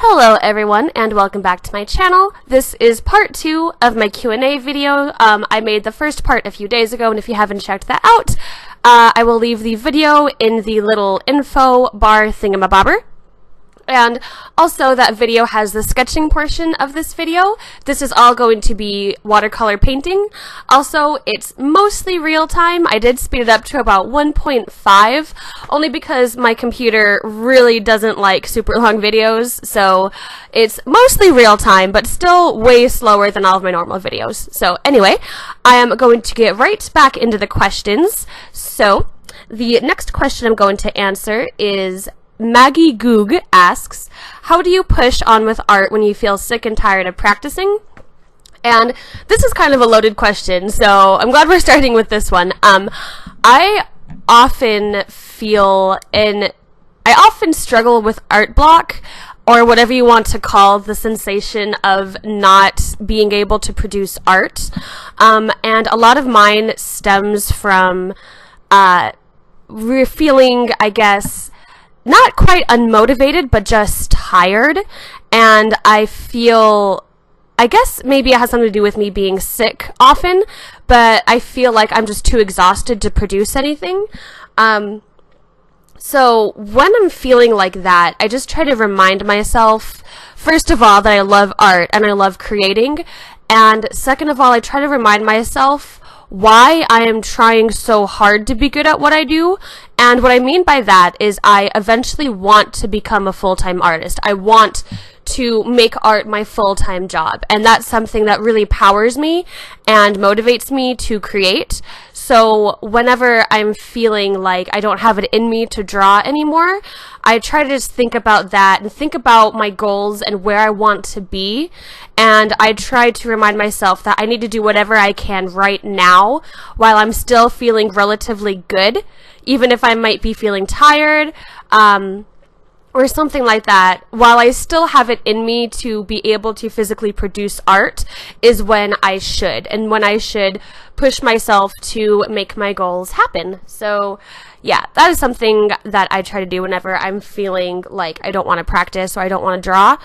Hello everyone and welcome back to my channel. This is part 2 of my Q&A video. I made the first part a few days ago, and if you haven't checked that out, I will leave the video in the little info bar thingamabobber. And also that video has the sketching portion of this video. This is all going to be watercolor painting. Also, it's mostly real time. I did speed it up to about 1.5, only because my computer really doesn't like super long videos, so it's mostly real time, but still way slower than all of my normal videos. So anyway, I am going to get right back into the questions. So the next question I'm going to answer is Maggie Goog asks, how do you push on with art when you feel sick and tired of practicing? And this is kind of a loaded question, so I'm glad we're starting with this one. I often struggle with art block, or whatever you want to call the sensation of not being able to produce art. And a lot of mine stems from feeling, I guess, not quite unmotivated, but just tired. And I guess maybe it has something to do with me being sick often, but I feel like I'm just too exhausted to produce anything. So when I'm feeling like that, I just try to remind myself, first of all, that I love art and I love creating. And second of all, I try to remind myself why I am trying so hard to be good at what I do. And what I mean by that is I eventually want to become a full-time artist. I want to make art my full-time job, and that's something that really powers me and motivates me to create. So whenever I'm feeling like I don't have it in me to draw anymore, I try to just think about that and think about my goals and where I want to be, and I try to remind myself that I need to do whatever I can right now while I'm still feeling relatively good, even if I might be feeling tired, or something like that. While I still have it in me to be able to physically produce art is when I should, and when I should push myself to make my goals happen. So yeah, that is something that I try to do whenever I'm feeling like I don't want to practice or I don't want to draw.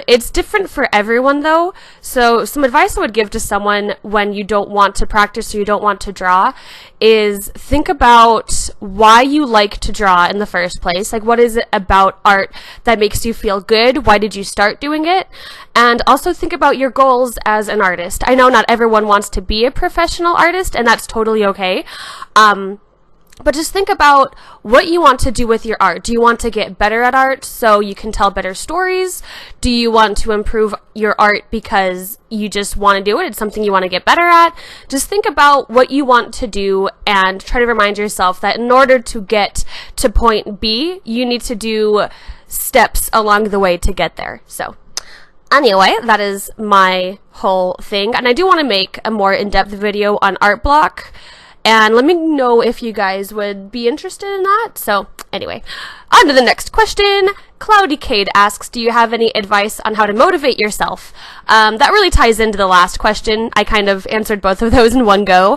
It's different for everyone though. So some advice I would give to someone when you don't want to practice or you don't want to draw is think about why you like to draw in the first place. Like, what is it about art that makes you feel good? Why did you start doing it? And also think about your goals as an artist. I know not everyone wants to be a professional artist, and that's totally okay. But just think about what you want to do with your art. Do you want to get better at art so you can tell better stories? Do you want to improve your art because you just want to do it? It's something you want to get better at? Just think about what you want to do and try to remind yourself that in order to get to point B, you need to do steps along the way to get there. So anyway, that is my whole thing. And I do want to make a more in-depth video on art block. And let me know if you guys would be interested in that. So anyway, on to the next question. Cloudy Cade asks, do you have any advice on how to motivate yourself? That really ties into the last question. I kind of answered both of those in one go.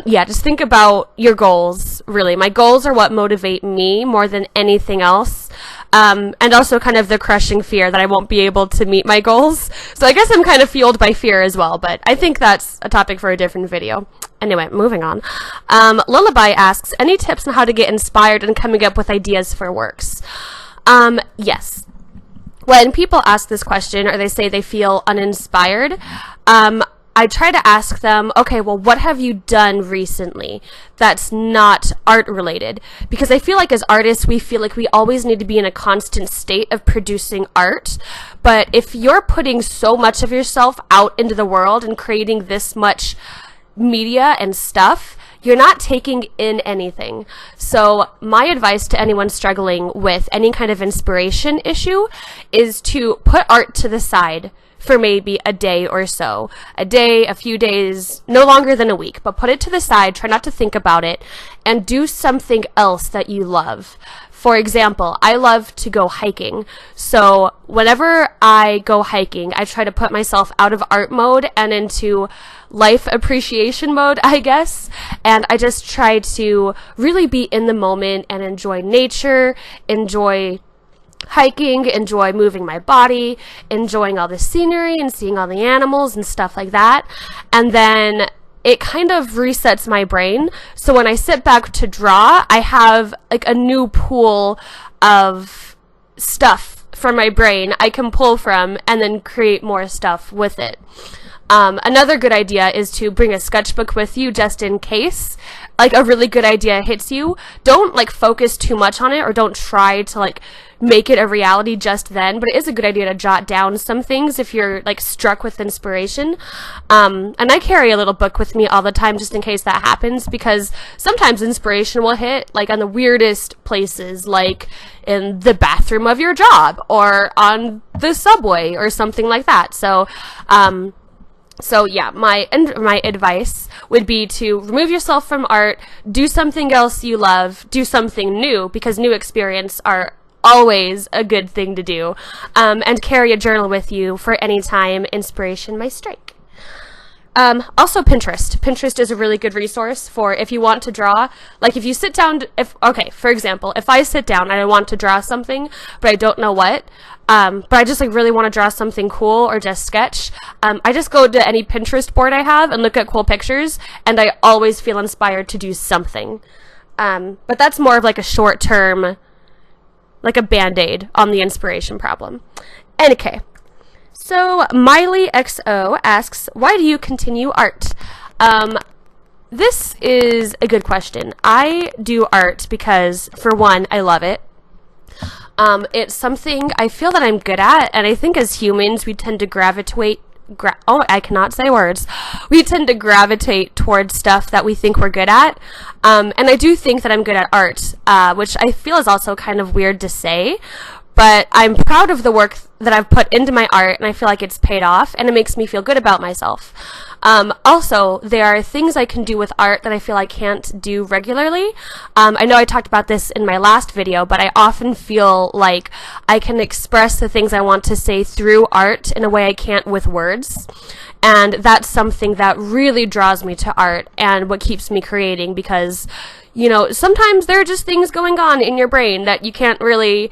Yeah, just think about your goals, really. My goals are what motivate me more than anything else. And also kind of the crushing fear that I won't be able to meet my goals. So I guess I'm kind of fueled by fear as well, but I think that's a topic for a different video. Anyway, moving on. Lullaby asks, any tips on how to get inspired and coming up with ideas for works? Yes. When people ask this question or they say they feel uninspired, I try to ask them, okay, well, what have you done recently that's not art related? Because I feel like as artists, we feel like we always need to be in a constant state of producing art. But if you're putting so much of yourself out into the world and creating this much media and stuff, you're not taking in anything. So my advice to anyone struggling with any kind of inspiration issue is to put art to the side for maybe a day or so. A day, a few days, no longer than a week, but put it to the side, try not to think about it, and do something else that you love. For example, I love to go hiking. So whenever I go hiking, I try to put myself out of art mode and into life appreciation mode, I guess. And I just try to really be in the moment and enjoy nature, enjoy hiking, enjoy moving my body, enjoying all the scenery and seeing all the animals and stuff like that. And then it kind of resets my brain. So when I sit back to draw, I have like a new pool of stuff from my brain I can pull from and then create more stuff with it. Another good idea is to bring a sketchbook with you just in case like a really good idea hits you. Don't like focus too much on it, or don't try to like make it a reality just then, but it is a good idea to jot down some things if you're like struck with inspiration. And I carry a little book with me all the time just in case that happens, because sometimes inspiration will hit like on the weirdest places, like in the bathroom of your job or on the subway or something like that. So yeah, my advice would be to remove yourself from art, do something else you love, do something new, because new experience are always a good thing to do, and carry a journal with you for any time inspiration might strike. Also Pinterest. Pinterest is a really good resource for if you want to draw. Like if you sit down, for example, if I sit down and I want to draw something, but I don't know what, but I just like really want to draw something cool or just sketch, I just go to any Pinterest board I have and look at cool pictures, and I always feel inspired to do something. But that's more of like a short term, like a band-aid on the inspiration problem. Okay. So Miley XO asks, why do you continue art? This is a good question. I do art because, for one, I love it. It's something I feel that I'm good at, and I think as humans we tend to gravitate We tend to gravitate towards stuff that we think we're good at. And I do think that I'm good at art, which I feel is also kind of weird to say, but I'm proud of the work that I've put into my art, and I feel like it's paid off, and it makes me feel good about myself. Also, there are things I can do with art that I feel I can't do regularly. I know I talked about this in my last video, but I often feel like I can express the things I want to say through art in a way I can't with words. And that's something that really draws me to art and what keeps me creating, because, you know, sometimes there are just things going on in your brain that you can't really...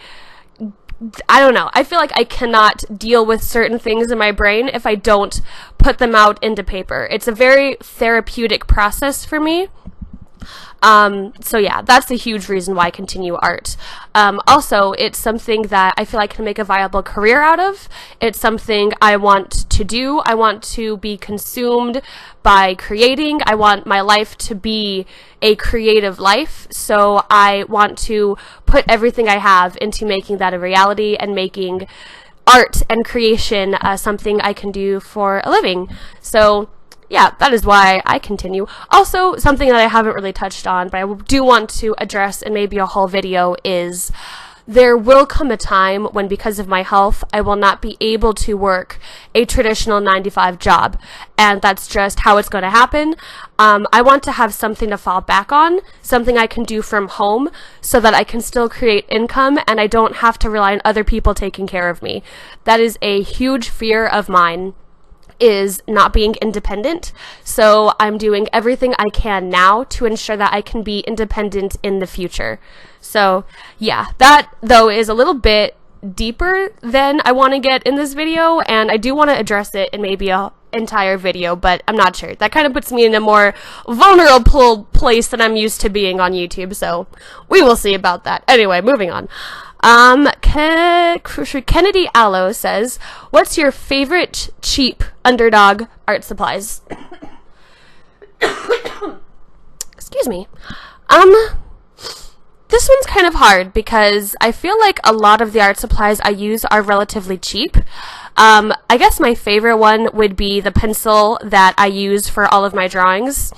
I don't know. I feel like I cannot deal with certain things in my brain if I don't put them out into paper. It's a very therapeutic process for me. So yeah, that's a huge reason why I continue art. Also, it's something that I feel I can make a viable career out of. It's something I want to do. I want to be consumed by creating. I want my life to be a creative life. So I want to put everything I have into making that a reality and making art and creation something I can do for a living. So yeah, that is why I continue. Also, something that I haven't really touched on, but I do want to address in maybe a whole video, is there will come a time when, because of my health, I will not be able to work a traditional 9-to-5 job, and that's just how it's going to happen. I want to have something to fall back on, something I can do from home, so that I can still create income and I don't have to rely on other people taking care of me. That is a huge fear of mine, is not being independent. So I'm doing everything I can now to ensure that I can be independent in the future. So yeah, that though is a little bit deeper than I want to get in this video, and I do want to address it in maybe a entire video, but I'm not sure. That kind of puts me in a more vulnerable place than I'm used to being on YouTube, so we will see about that. Anyway, moving on. Kennedy Allo says, what's your favorite cheap underdog art supplies? Excuse me. This one's kind of hard because I feel like a lot of the art supplies I use are relatively cheap. I guess my favorite one would be the pencil that I use for all of my drawings.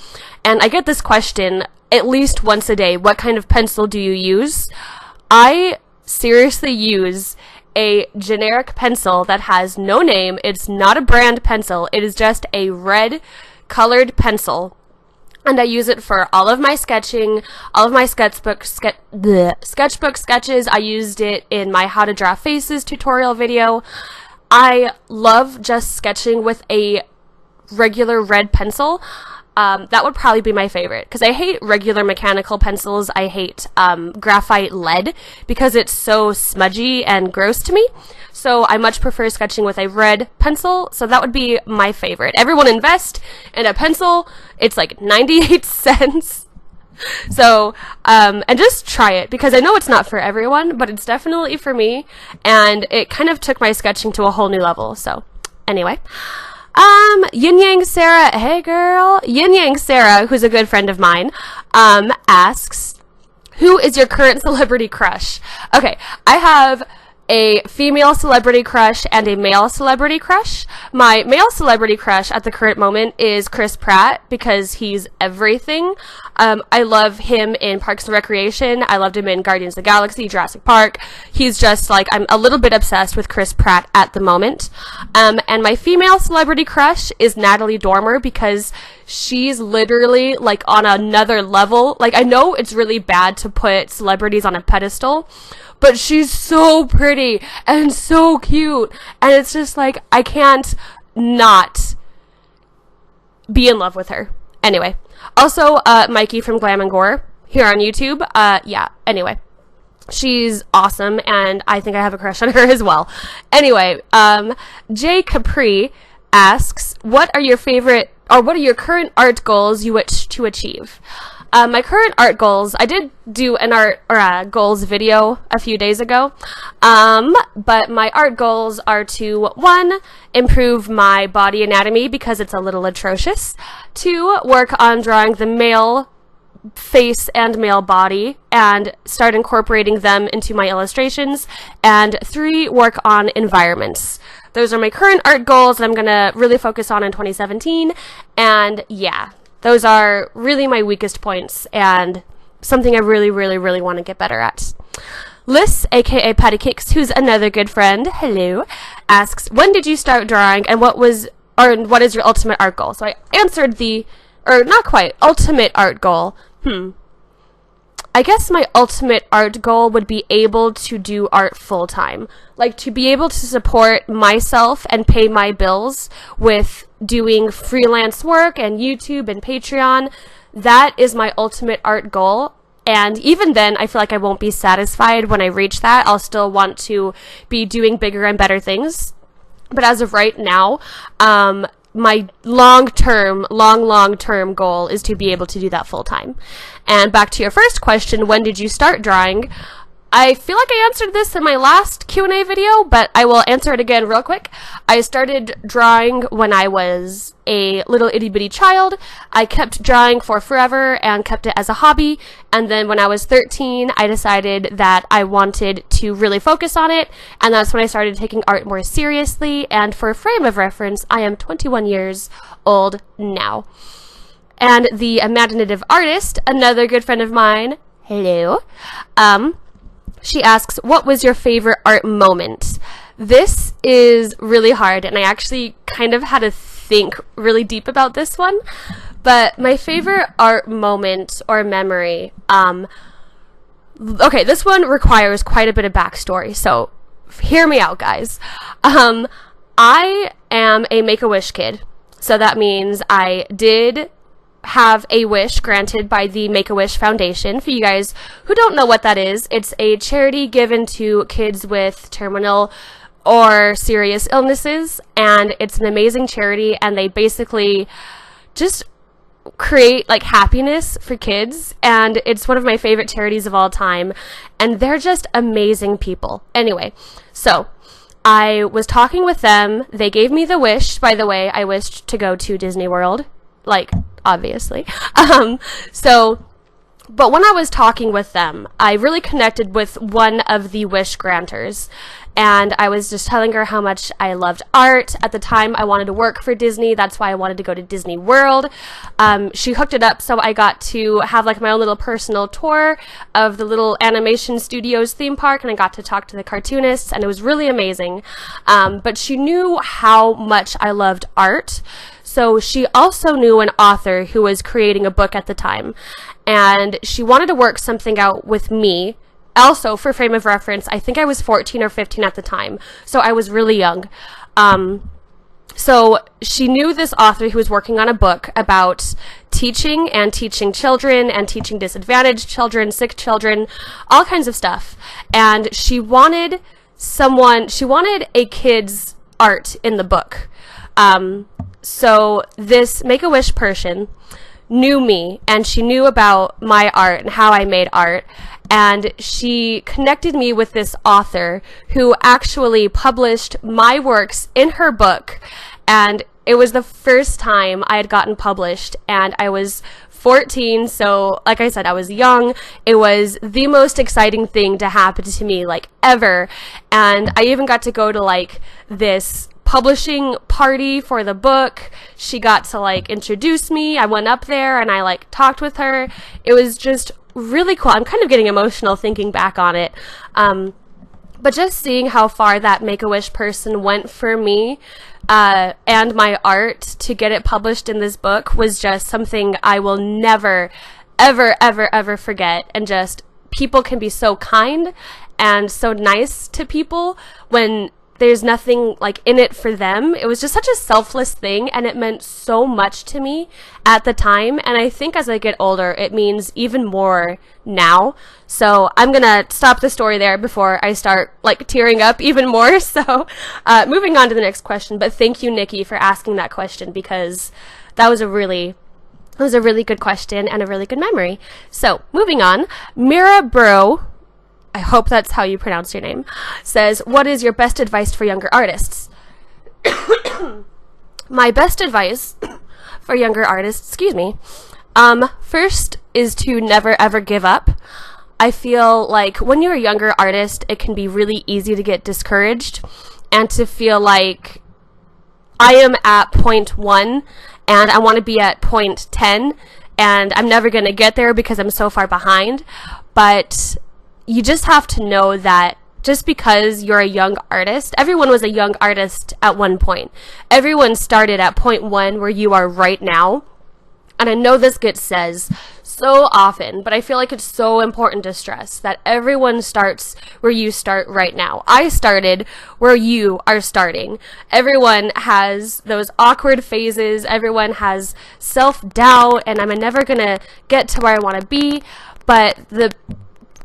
And I get this question at least once a day. What kind of pencil do you use? I seriously use a generic pencil that has no name. It's not a brand pencil. It is just a red colored pencil. And I use it for all of my sketching, all of my sketchbook sketches. I used it in my how to draw faces tutorial video. I love just sketching with a regular red pencil. that would probably be my favorite, because I hate regular mechanical pencils. I hate graphite lead because it's so smudgy and gross to me. So I much prefer sketching with a red pencil. So that would be my favorite. Everyone invest in a pencil. It's like 98 cents. So, and just try it, because I know it's not for everyone, but it's definitely for me. And it kind of took my sketching to a whole new level. So anyway. Yin Yang Sarah, hey girl. Yin Yang Sarah, who's a good friend of mine, asks, who is your current celebrity crush? Okay, I have a female celebrity crush and a male celebrity crush. My male celebrity crush at the current moment is Chris Pratt, because he's everything. I love him in Parks and Recreation. I loved him in Guardians of the Galaxy, Jurassic Park. He's just like, I'm a little bit obsessed with Chris Pratt at the moment. And my female celebrity crush is Natalie Dormer, because she's literally like on another level. Like, I know it's really bad to put celebrities on a pedestal, but she's so pretty and so cute. And it's just like, I can't not be in love with her. Anyway. Also, Mikey from Glam and Gore here on YouTube. Yeah, anyway. She's awesome, and I think I have a crush on her as well. Anyway, Jay Capri asks, what are your current art goals you wish to achieve? My current art goals, I did do an art goals video a few days ago, but my art goals are to, 1, improve my body anatomy because it's a little atrocious, 2, work on drawing the male face and male body and start incorporating them into my illustrations, and 3, work on environments. Those are my current art goals that I'm going to really focus on in 2017, and yeah. Those are really my weakest points and something I really, really, really want to get better at. Liz, aka Patty Kicks, who's another good friend, hello, asks, when did you start drawing and what is your ultimate art goal? So I answered not quite, ultimate art goal. I guess my ultimate art goal would be able to do art full time. Like, to be able to support myself and pay my bills with doing freelance work and YouTube and Patreon. That is my ultimate art goal. And even then, I feel like I won't be satisfied when I reach that. I'll still want to be doing bigger and better things. But as of right now, my long-term goal is to be able to do that full-time. And back to your first question, when did you start drawing? I feel like I answered this in my last Q&A video, but I will answer it again real quick. I started drawing when I was a little itty-bitty child. I kept drawing for forever and kept it as a hobby. And then when I was 13, I decided that I wanted to really focus on it. And that's when I started taking art more seriously. And for a frame of reference, I am 21 years old now. And the imaginative artist, another good friend of mine, hello, she asks, what was your favorite art moment? This is really hard, and I actually kind of had to think really deep about this one. But my favorite art moment or memory, okay, this one requires quite a bit of backstory, so hear me out, guys. I am a Make-A-Wish kid, so that means I did have a wish granted by the Make-A-Wish Foundation. For you guys who don't know what that is, it's a charity given to kids with terminal or serious illnesses, and it's an amazing charity, and they basically just create like happiness for kids, and it's one of my favorite charities of all time, and they're just amazing people. Anyway, so I was talking with them. They gave me the wish. By the way, I wished to go to Disney World, like, obviously. But when I was talking with them, I really connected with one of the wish granters, and I was just telling her how much I loved art. At the time, I wanted to work for Disney. That's why I wanted to go to Disney World. She hooked it up so I got to have like my own little personal tour of the little animation studios theme park, and I got to talk to the cartoonists, and it was really amazing. But she knew how much I loved art. So she also knew an author who was creating a book at the time, and she wanted to work something out with me. Also, for frame of reference, I think I was 14 or 15 at the time, so I was really young. So she knew this author who was working on a book about teaching and teaching children and teaching disadvantaged children, sick children, all kinds of stuff. And she wanted a kid's art in the book. So this Make-A-Wish person knew me, and she knew about my art and how I made art, and she connected me with this author who actually published my works in her book. And it was the first time I had gotten published, and I was 14, so like I said, I was young. It was the most exciting thing to happen to me, like, ever. And I even got to go to, like, this publishing party for the book. She got to, like, introduce me. I went up there and I, like, talked with her. It was just really cool. I'm kind of getting emotional thinking back on it. But just seeing how far that Make-A-Wish person went for me, and my art to get it published in this book was just something I will never, ever, ever, ever forget. And just, people can be so kind and so nice to people when there's nothing, like, in it for them. It was just such a selfless thing, and it meant so much to me at the time. And I think as I get older, it means even more now. So I'm gonna stop the story there before I start, like, tearing up even more. So moving on to the next question. But thank you, Nikki, for asking that question, because that was a really good question and a really good memory. So moving on, Mira Bro, I hope that's how you pronounce your name, says, what is your best advice for younger artists? My best advice for younger artists, first is to never ever give up. I feel like when you're a younger artist, it can be really easy to get discouraged and to feel like I am at point 1 and I want to be at point 10 and I'm never going to get there because I'm so far behind. But you just have to know that just because you're a young artist, everyone was a young artist at one point. Everyone started at point 1 where you are right now. And I know this gets said so often, but I feel like it's so important to stress that everyone starts where you start right now. I started where you are starting. Everyone has those awkward phases. Everyone has self-doubt, and I'm never gonna get to where I want to be. But the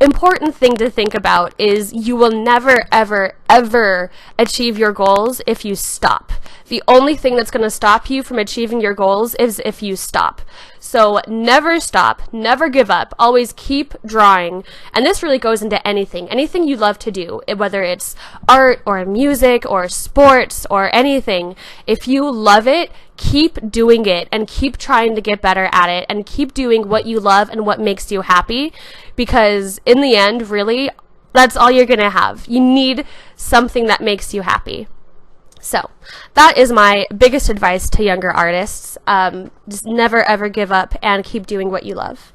important thing to think about is you will never, ever, ever achieve your goals if you stop. The only thing that's going to stop you from achieving your goals is if you stop. So never stop, never give up, always keep drawing. And this really goes into anything you love to do, whether it's art or music or sports or anything. If you love it, keep doing it and keep trying to get better at it and keep doing what you love and what makes you happy, because in the end, really, that's all you're going to have. You need something that makes you happy. So that is my biggest advice to younger artists. Just never ever give up and keep doing what you love.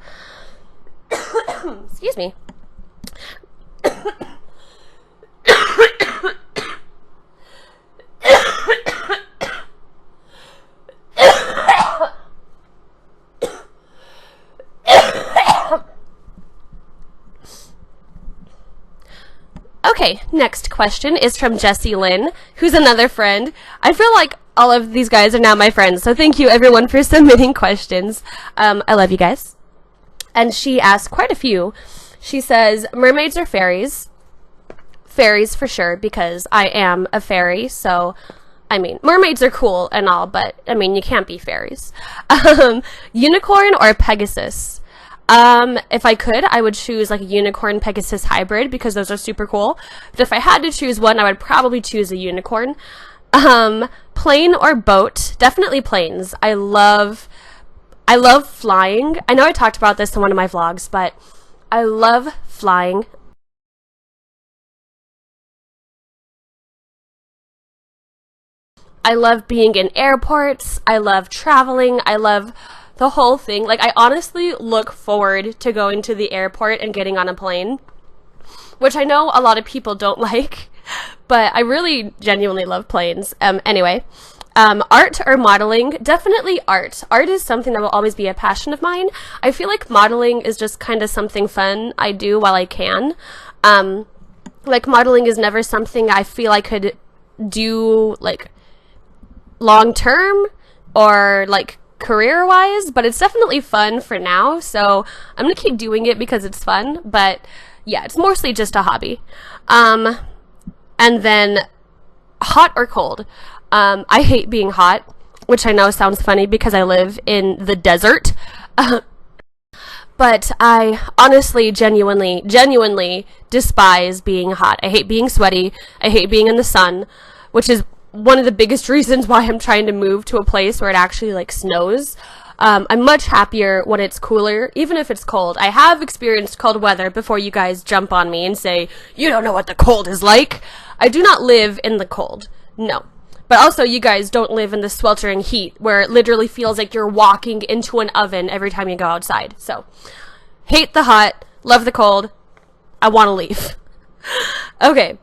Excuse me. Okay, next question is from Jessie Lynn, who's another friend. I feel like all of these guys are now my friends, so thank you everyone for submitting questions. I love you guys. And she asked quite a few. She says, mermaids or fairies? Fairies for sure, because I am a fairy, so, I mean, mermaids are cool and all, but, I mean, you can't be fairies. Unicorn or Pegasus? If I could, I would choose like a unicorn Pegasus hybrid because those are super cool. But if I had to choose one, I would probably choose a unicorn. Plane or boat? Definitely planes. I love flying. I know I talked about this in one of my vlogs, but I love flying. I love being in airports. I love traveling. I love the whole thing. Like, I honestly look forward to going to the airport and getting on a plane, which I know a lot of people don't like, but I really genuinely love planes. Anyway, art or modeling? Definitely art. Art is something that will always be a passion of mine. I feel like modeling is just kind of something fun I do while I can. Like, modeling is never something I feel I could do, like long term or like career wise, but it's definitely fun for now. So I'm gonna keep doing it because it's fun, but yeah, it's mostly just a hobby. And then hot or cold. I hate being hot, which I know sounds funny because I live in the desert. But I honestly, genuinely despise being hot. I hate being sweaty. I hate being in the sun, which is one of the biggest reasons why I'm trying to move to a place where it actually like snows. I'm much happier when it's cooler, even if it's cold. I have experienced cold weather before you guys jump on me and say, you don't know what the cold is like. I do not live in the cold. No. But also, you guys don't live in the sweltering heat where it literally feels like you're walking into an oven every time you go outside. So, hate the hot, love the cold, I want to leave. Okay.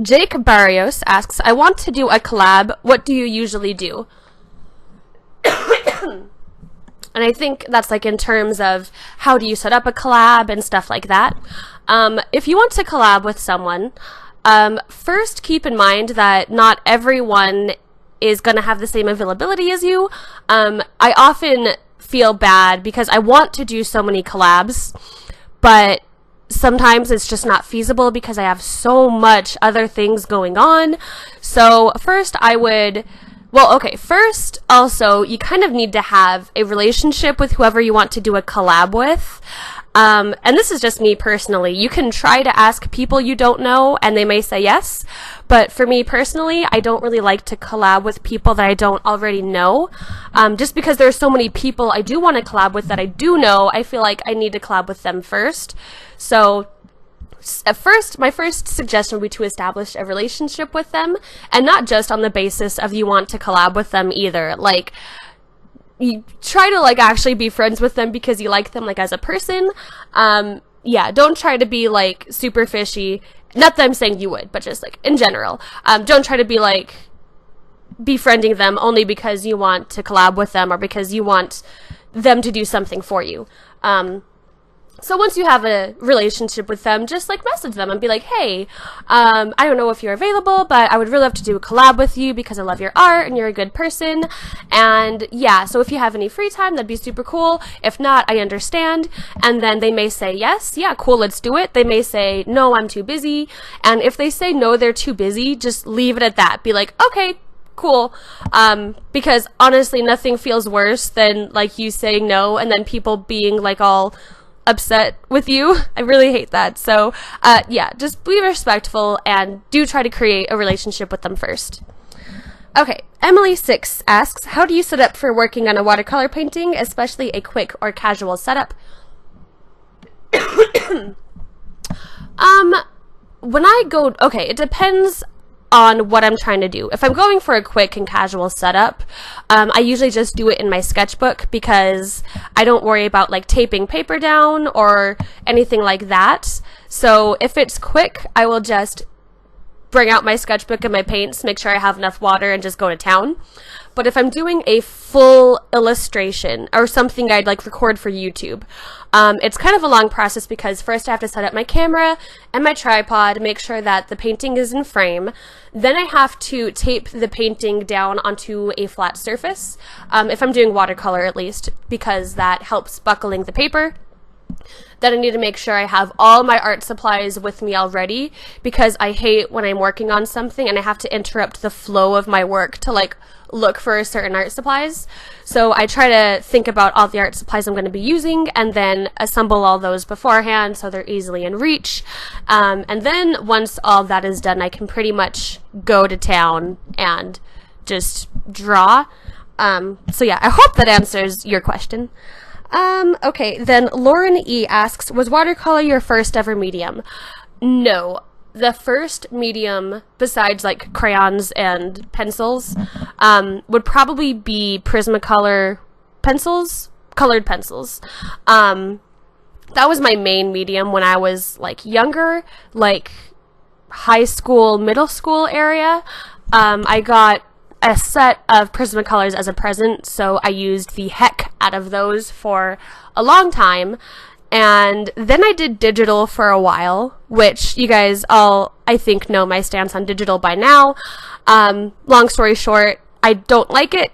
Jake Barrios asks, I want to do a collab. What do you usually do? And I think that's like in terms of how do you set up a collab and stuff like that. If you want to collab with someone, first keep in mind that not everyone is going to have the same availability as you. I often feel bad because I want to do so many collabs, but sometimes it's just not feasible because I have so much other things going on. So first first also you kind of need to have a relationship with whoever you want to do a collab with. And this is just me personally. You can try to ask people you don't know and they may say yes. But for me personally, I don't really like to collab with people that I don't already know. Just because there are so many people I do want to collab with that I do know, I feel like I need to collab with them first. So at first, my first suggestion would be to establish a relationship with them, and not just on the basis of you want to collab with them either. Like, you try to like actually be friends with them because you like them like as a person. Don't try to be like super fishy. Not that I'm saying you would, but just like in general. Don't try to be like befriending them only because you want to collab with them or because you want them to do something for you. So once you have a relationship with them, just like message them and be like, hey, I don't know if you're available, but I would really love to do a collab with you because I love your art and you're a good person. And yeah, so if you have any free time, that'd be super cool. If not, I understand. And then they may say, yes, yeah, cool, let's do it. They may say, no, I'm too busy. And if they say no, they're too busy, just leave it at that. Be like, okay, cool. Because honestly, nothing feels worse than like you saying no and then people being like all upset with you. I really hate that. So just be respectful and do try to create a relationship with them first. Okay, Emily6 asks, how do you set up for working on a watercolor painting, especially a quick or casual setup? It depends on what I'm trying to do. If I'm going for a quick and casual setup, I usually just do it in my sketchbook because I don't worry about like taping paper down or anything like that. So if it's quick, I will just bring out my sketchbook and my paints, make sure I have enough water, and just go to town. But if I'm doing a full illustration or something I'd like record for YouTube, it's kind of a long process because first I have to set up my camera and my tripod, make sure that the painting is in frame. Then I have to tape the painting down onto a flat surface, if I'm doing watercolor at least, because that helps buckling the paper. Then I need to make sure I have all my art supplies with me already, because I hate when I'm working on something and I have to interrupt the flow of my work to like look for certain art supplies. So I try to think about all the art supplies I'm going to be using and then assemble all those beforehand so they're easily in reach. And then once all that is done, I can pretty much go to town and just draw. So yeah, I hope that answers your question. Okay, then Lauren E asks, was watercolor your first ever medium? No. The first medium, besides like crayons and pencils, would probably be Prismacolor pencils, colored pencils. That was my main medium when I was like younger, like high school, middle school area. I got a set of Prismacolors as a present, so I used the heck out of those for a long time. And then I did digital for a while, which you guys all, I think, know my stance on digital by now. Long story short, I don't like it.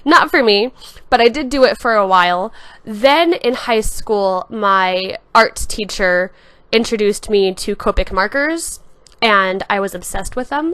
Not for me, but I did do it for a while. Then in high school, my art teacher introduced me to Copic markers, and I was obsessed with them.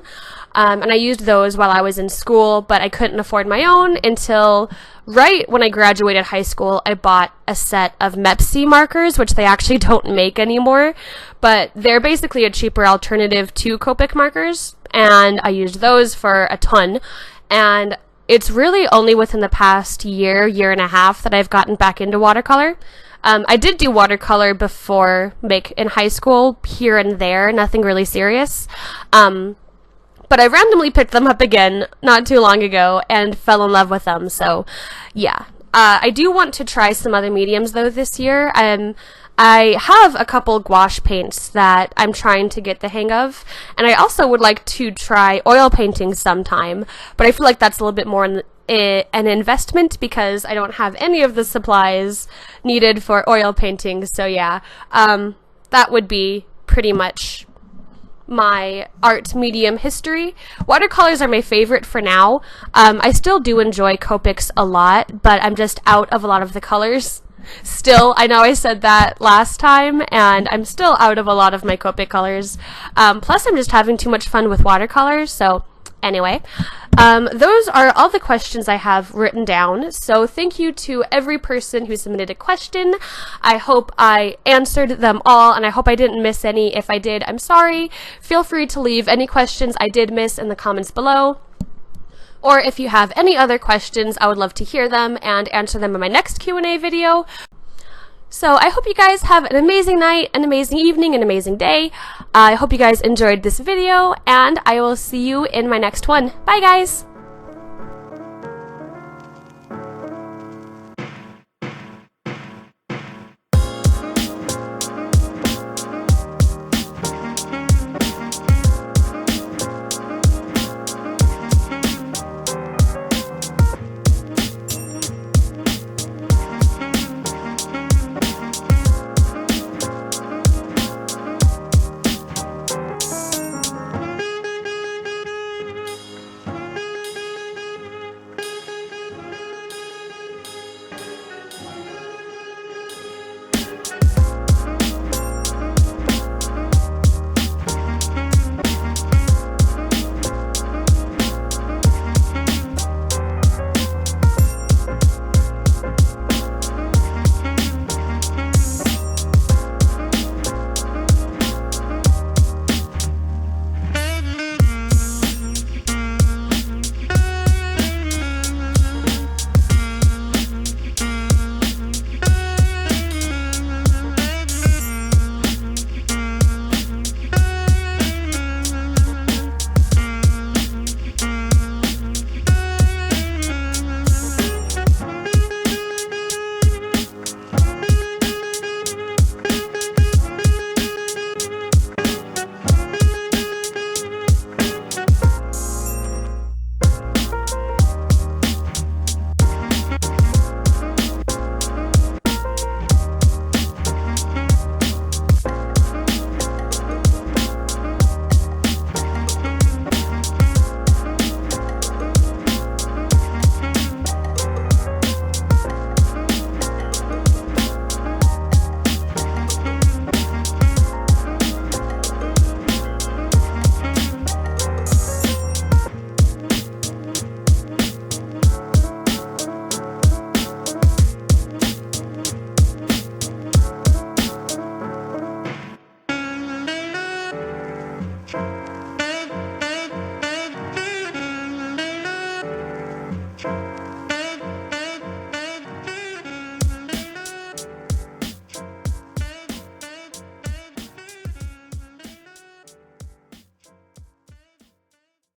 And I used those while I was in school, but I couldn't afford my own until right when I graduated high school. I bought a set of Mepsi markers, which they actually don't make anymore, but they're basically a cheaper alternative to Copic markers, and I used those for a ton. And it's really only within the past year and a half that I've gotten back into watercolor. I did do watercolor before, in high school, here and there, nothing really serious. But I randomly picked them up again not too long ago and fell in love with them, so yeah. I do want to try some other mediums though this year. I have a couple gouache paints that I'm trying to get the hang of, and I also would like to try oil painting sometime, but I feel like that's a little bit more an investment because I don't have any of the supplies needed for oil painting, so yeah. That would be pretty much my art medium history. Watercolors are my favorite for now. I still do enjoy Copics a lot, but I'm just out of a lot of the colors. Still, I know I said that last time, and I'm still out of a lot of my Copic colors. Plus, I'm just having too much fun with watercolors, so anyway. Those are all the questions I have written down, so thank you to every person who submitted a question. I hope I answered them all, and I hope I didn't miss any. If I did, I'm sorry. Feel free to leave any questions I did miss in the comments below. Or if you have any other questions, I would love to hear them and answer them in my next Q&A video. So I hope you guys have an amazing night, an amazing evening, an amazing day. I hope you guys enjoyed this video, and I will see you in my next one. Bye, guys!